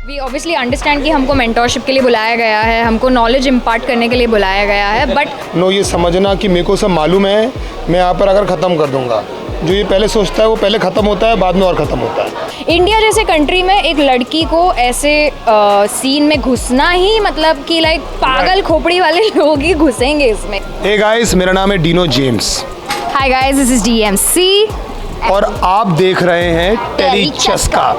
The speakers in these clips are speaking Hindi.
वी ऑब्वियसली अंडरस्टैंड कि हमको मेंटोरशिप के लिए बुलाया गया है, हमको नॉलेज इम्पार्ट करने के लिए बुलाया गया है, बट नो ये समझना कि मेरे को सब मालूम है, मैं यहाँ पर अगर ख़त्म कर दूँगा। जो ये पहले सोचता है वो पहले ख़त्म होता है, बाद में और ख़त्म होता है। इंडिया जैसे कंट्री में एक लड़की को ऐसे सीन में घुसना ही मतलब कि लाइक पागल खोपड़ी वाले लोग ही घुसेंगे इसमें। हे गाइस, मेरा नाम है Dino James. Hi guys, this is DMC और आप देख रहे हैं Tele Chaska.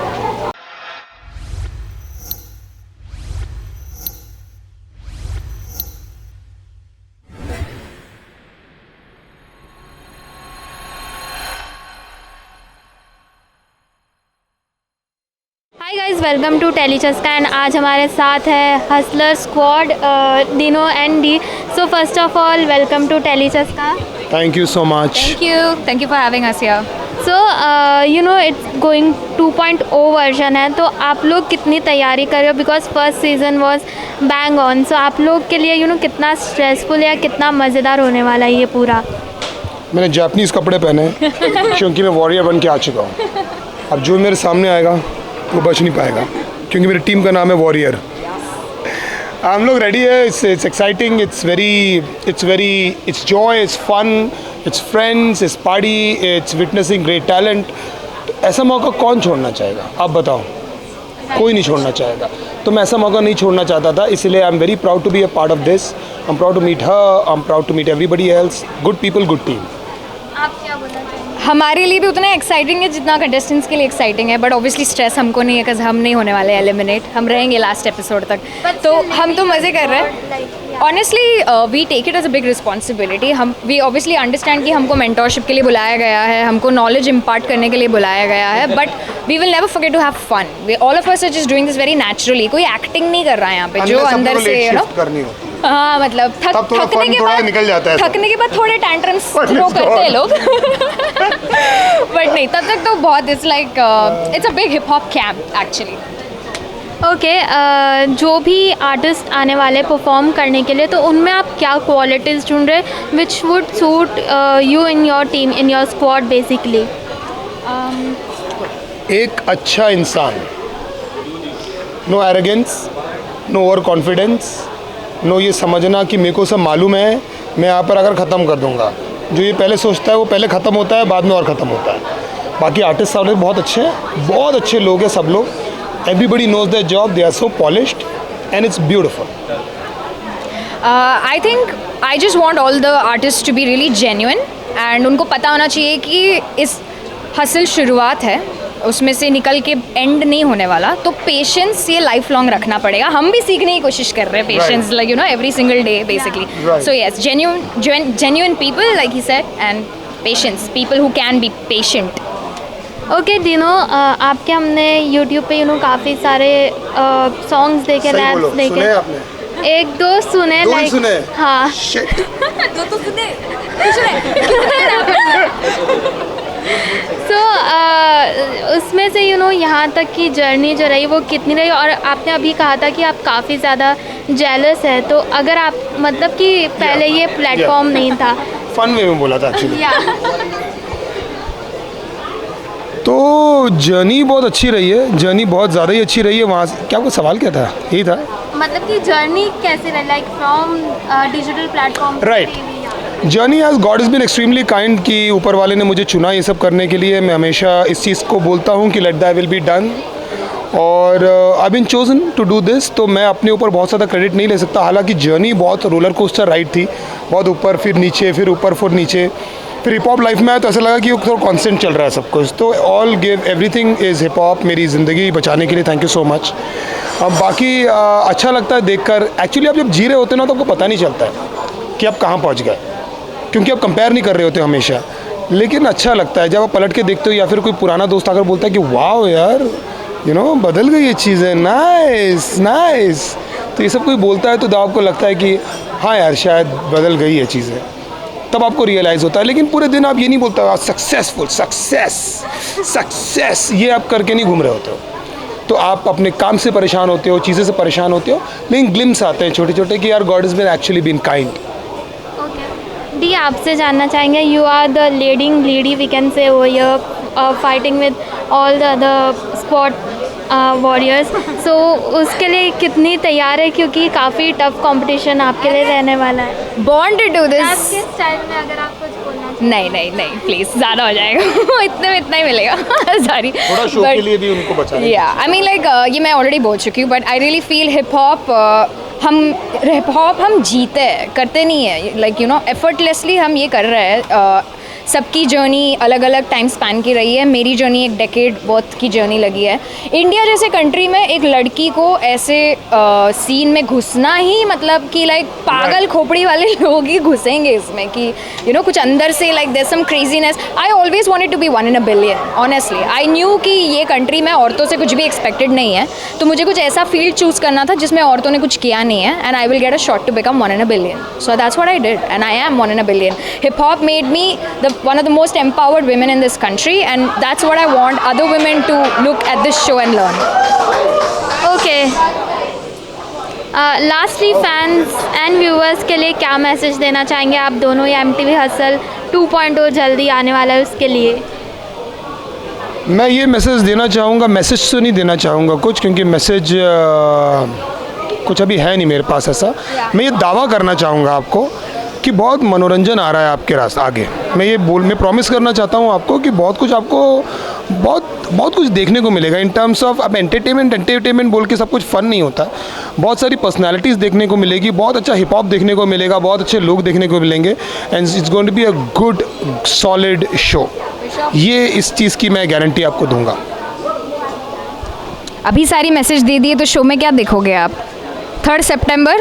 Hi guys, welcome to Tele Chaska and आज हमारे साथ है hustler squad Dino and D. So first of all welcome to Tele Chaska. Thank you so much. Thank you for having us here. So you know it's going 2.0 version है, तो आप लोग कितनी तैयारी कर रहे हो? Because first season was bang on. So आप लोग के लिए यू नो कितना स्ट्रेसफुल या कितना मज़ेदार होने वाला है ये पूरा? मैंने जापानीज़ कपड़े पहने क्योंकि मैं वॉरियर बन के आ चुका हूँ। अब जो मेरे सामने आएगा वो बच नहीं पाएगा, क्योंकि मेरी टीम का नाम है वॉरियर। हम लोग रेडी है। It's exciting, it's joy, it's fun, it's friends, it's party, it's witnessing great talent. ऐसा मौका कौन छोड़ना चाहेगा? आप बताओ। कोई नहीं छोड़ना चाहेगा। तो मैं ऐसा मौका नहीं छोड़ना चाहता था, इसलिए I am very proud to be a part of this. I am proud to meet her, I am proud to meet everybody else. Good people, good team. आप क्या बोलना चाहेंगे? हमारे लिए भी उतना एक्साइटिंग है जितना कंटेस्टेंट्स के लिए एक्साइटिंग है, बट ऑब्वियसली स्ट्रेस हमको नहीं है, बिकॉज हम नहीं होने वाले एलिमिनेट। हम रहेंगे लास्ट एपिसोड तक, तो हम तो मज़े कर रहे हैं। Honestly we take it as a big responsibility. We obviously understand कि हमको मेंटोरशिप के लिए बुलाया गया है, हमको नॉलेज इम्पार्ट करने के लिए बुलाया गया है, but we will never forget to have fun. All of us are just doing this very naturally. कोई एक्टिंग नहीं कर रहा है यहाँ पे, जो अंदर से यू नो करनी होती है। हाँ, मतलब थकने के बाद थोड़े टैंट्रम्स थ्रो करते हैं लोग बट नहीं, तब तक तो बहुत it's like it's a big hip hop camp actually. Okay, जो भी आर्टिस्ट आने वाले परफॉर्म करने के लिए, तो उनमें आप क्या क्वालिटीज़ ढूंढ रहे हैं which would suit you in your team, in your squad basically? एक अच्छा इंसान, no arrogance, no over confidence, no ये समझना कि मेरे को सब मालूम है, मैं यहाँ पर अगर ख़त्म कर दूँगा। जो ये पहले सोचता है वो पहले ख़त्म होता है, बाद में और ख़त्म होता है। बाकी आर्टिस्ट सारे बहुत अच्छे हैं, बहुत अच्छे लोग हैं सब लोग। Everybody knows their job, they are so polished and it's beautiful. I think I just want all the artist to be really genuine, and उनको पता होना चाहिए कि इस हसल शुरुआत है, उसमें से निकल के एंड नहीं होने वाला। तो पेशेंस ये लाइफ लॉन्ग रखना पड़ेगा। हम भी सीखने की कोशिश कर रहे हैं patience, like you know every single day basically. So yes, genuine people like he said, and patience, people who can be patient. Okay Dino, आपके हमने यूट्यूब पे यू नो काफ़ी सारे सॉन्ग्स देखे, रैप्स देखे। एक दो सुने, लाइक हाँ दो तो सुने सो उसमें से यू नो यहाँ तक की जर्नी जो रही वो कितनी रही? और आपने अभी कहा था कि आप काफ़ी ज़्यादा जेलस है, तो अगर आप मतलब कि पहले ये प्लेटफॉर्म नहीं था, फन वे में बोला था एक्चुअली। तो जर्नी बहुत अच्छी रही है, जर्नी बहुत ज़्यादा ही अच्छी रही है। वहाँ से क्या, कोई सवाल क्या था? यही था मतलब कि जर्नी कैसे रही, like from digital platform? Right, journey as God is been extremely kind कि ऊपर वाले ने मुझे चुना ये सब करने के लिए। मैं हमेशा इस चीज़ को बोलता हूँ कि let that will be done, और I been chosen to do this. तो मैं अपने ऊपर बहुत ज़्यादा क्रेडिट नहीं ले सकता। हालांकि जर्नी बहुत रोलर कोस्टर राइड थी, बहुत ऊपर फिर नीचे, फिर ऊपर फिर नीचे। फिर हिप हॉप लाइफ में आया तो ऐसा लगा कि वो थोड़ा कॉन्स्टेंट चल रहा है सब कुछ। तो all give everything is hip hop मेरी ज़िंदगी बचाने के लिए। Thank you so much. अब बाकी अच्छा लगता है देखकर। एक्चुअली आप जब जी रहे होते हैं ना, तो आपको पता नहीं चलता है कि आप कहाँ पहुँच गए, क्योंकि आप कंपेयर नहीं कर रहे होते हमेशा। लेकिन अच्छा लगता है जब आप पलट के देखते हो, या फिर कोई पुराना दोस्त आकर बोलता है कि वाह यार यू नो बदल गई ये चीज़ें, नाइस नाइस। तो ये सब कोई बोलता है तो आपको लगता है कि हाँ यार शायद बदल गई है चीज़ें, तब आपको रियलाइज़ होता है। लेकिन पूरे दिन आप ये नहीं बोलता सक्सेसफुल, सक्सेस ये आप करके नहीं घूम रहे होते हो। तो आप अपने काम से परेशान होते हो, चीज़ें से परेशान होते हो, लेकिन ग्लिम्स आते हैं छोटे छोटे कि यार God is been actually been kind. D, आपसे जानना चाहेंगे, you are the lady we can say over here, fighting with all the other squad warriors, so उसके लिए कितनी तैयार है, क्योंकि काफ़ी टफ कंपटीशन आपके लिए रहने वाला है। Born to do this. आपके स्टाइल में अगर आप कुछ बोलना नहीं प्लीज़, ज़्यादा हो जाएगा। इतने में इतना ही मिलेगा। सॉरी, थोड़ा शो के लिए भी उनको बचा या आई मीन लाइक ये मैं ऑलरेडी बोल चुकी हूँ, but I really feel hip hop हम जीते हैं, करते नहीं है, लाइक यू नो एफर्टलेसली हम ये कर रहे हैं। सबकी जर्नी अलग अलग टाइम स्पैन की रही है। मेरी जर्नी एक डेकेड बहुत की जर्नी लगी है। इंडिया जैसे कंट्री में एक लड़की को ऐसे सीन में घुसना ही मतलब कि लाइक पागल खोपड़ी वाले लोग ही घुसेंगे इसमें कि यू नो कुछ अंदर से like there some craziness. I always wanted to be 1 in a billion honestly. I knew कि ये कंट्री में औरतों से कुछ भी एक्सपेक्टेड नहीं है, तो मुझे कुछ ऐसा फील्ड चूज़ करना था जिसमें औरतों ने कुछ किया नहीं है, and I will get a shot to become 1 in a billion. So that's what I did, and I am 1 in a billion. Hip hop made me one of the most empowered women in this country, and that's what I want other women to look at this show and learn. Okay, lastly fans and viewers के लिए क्या मैसेज देना चाहेंगे आप दोनों, या MTV हसल 2.0 जल्दी आने वाला है उसके लिए? मैं ये मैसेज देना चाहूँगा, मैसेज तो नहीं देना चाहूँगा कुछ, क्योंकि मैसेज कुछ अभी है नहीं मेरे पास ऐसा। मैं ये दावा करना चाहूँगा आपको कि बहुत मनोरंजन आ रहा है आपके रास्ते आगे। मैं प्रॉमिस करना चाहता हूँ आपको कि बहुत कुछ आपको बहुत कुछ देखने को मिलेगा इन टर्म्स ऑफ। अब एंटरटेनमेंट बोल के सब कुछ फ़न नहीं होता। बहुत सारी पर्सनालिटीज़ देखने को मिलेगी, बहुत अच्छा हिप हॉप देखने को मिलेगा, बहुत अच्छे लोग देखने को मिलेंगे, and it's going to be a good solid show. ये इस चीज़ की मैं गारंटी आपको दूंगा। अभी सारी मैसेज दे दिए तो शो में क्या देखोगे आप? 3rd September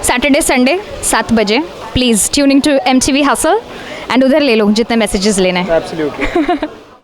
सैटरडे संडे 7 बजे please tuning to MTV hustle, and उधर ले लो जितने मैसेजेस लेने हैं। एब्सोल्युटली।